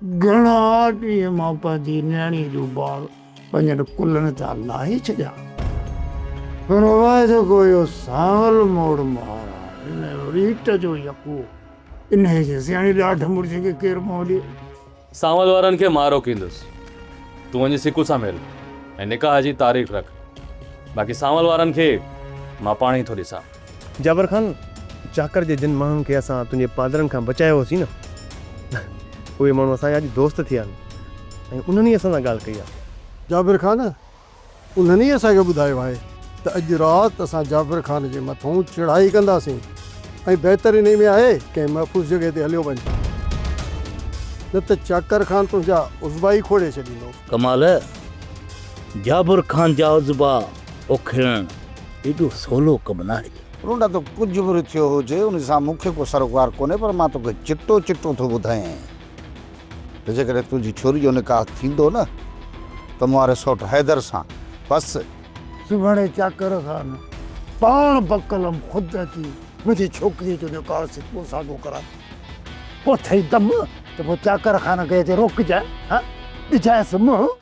घणा ॾींहं मां पंहिंजी नियाणी जो ॿारु पंहिंजनि कुलनि था लाहे छॾियां, पर वाइदो कोयो सावल मोड़ मारा इन रीट जो यको इन जे सियाणी ॾाढ मुर्जे खे केरु मोह ॾिए। सांवल वारनि खे मां रोकींदुसि, तूं वञी सिकू सां मिल ऐं निकाह जी तारीख़ रख। बाक़ी सांवल वारनि खे मां पाण ई थो ॾिसां। जाबर खान, चाकर जे जिन माण्हुनि खे असां तुंहिंजे पादरनि खां बचायोसीं न, उहे माण्हू असांजा अॼु दोस्त थिया आहिनि ऐं उन्हनि ई असां सां ॻाल्हि कई आहे। जाबिर खान उन्हनि ई असांखे ॿुधायो आहे त अॼु राति असां जाबिर खान जे मथां चढ़ाई कंदासीं ऐं बहितरीन में आहे कंहिं महफ़ूज़ जॻह ते हलियो वञे, न त चाकर खान तुंहिंजा उज़बा ई खोड़े छॾींदो। कमाल, जाबिर खान जा उज़बा उखिड़ण एॾो सवलो कमु न आहे। रुंडा तो कुछ भी थियो हुजे उन सां मूंखे को सरोकार कोन्हे, पर मां तोखे चिट्टो चिट्टो थो ॿुधायां त जेकॾहिं तुंहिंजी छोरी जो निकाह थींदो न त मुंहिंजे सौट हैदर सां बसि। सुभाणे चाकर खान पाण बकलम ख़ुदि अची मुंहिंजी छोकिरीअ जो निकाह सिको साॻो कराए, पोइ थई दम त पोइ चाकर खान खे हिते रोकजांइ, हा ॾिजांइसि मुंहुं।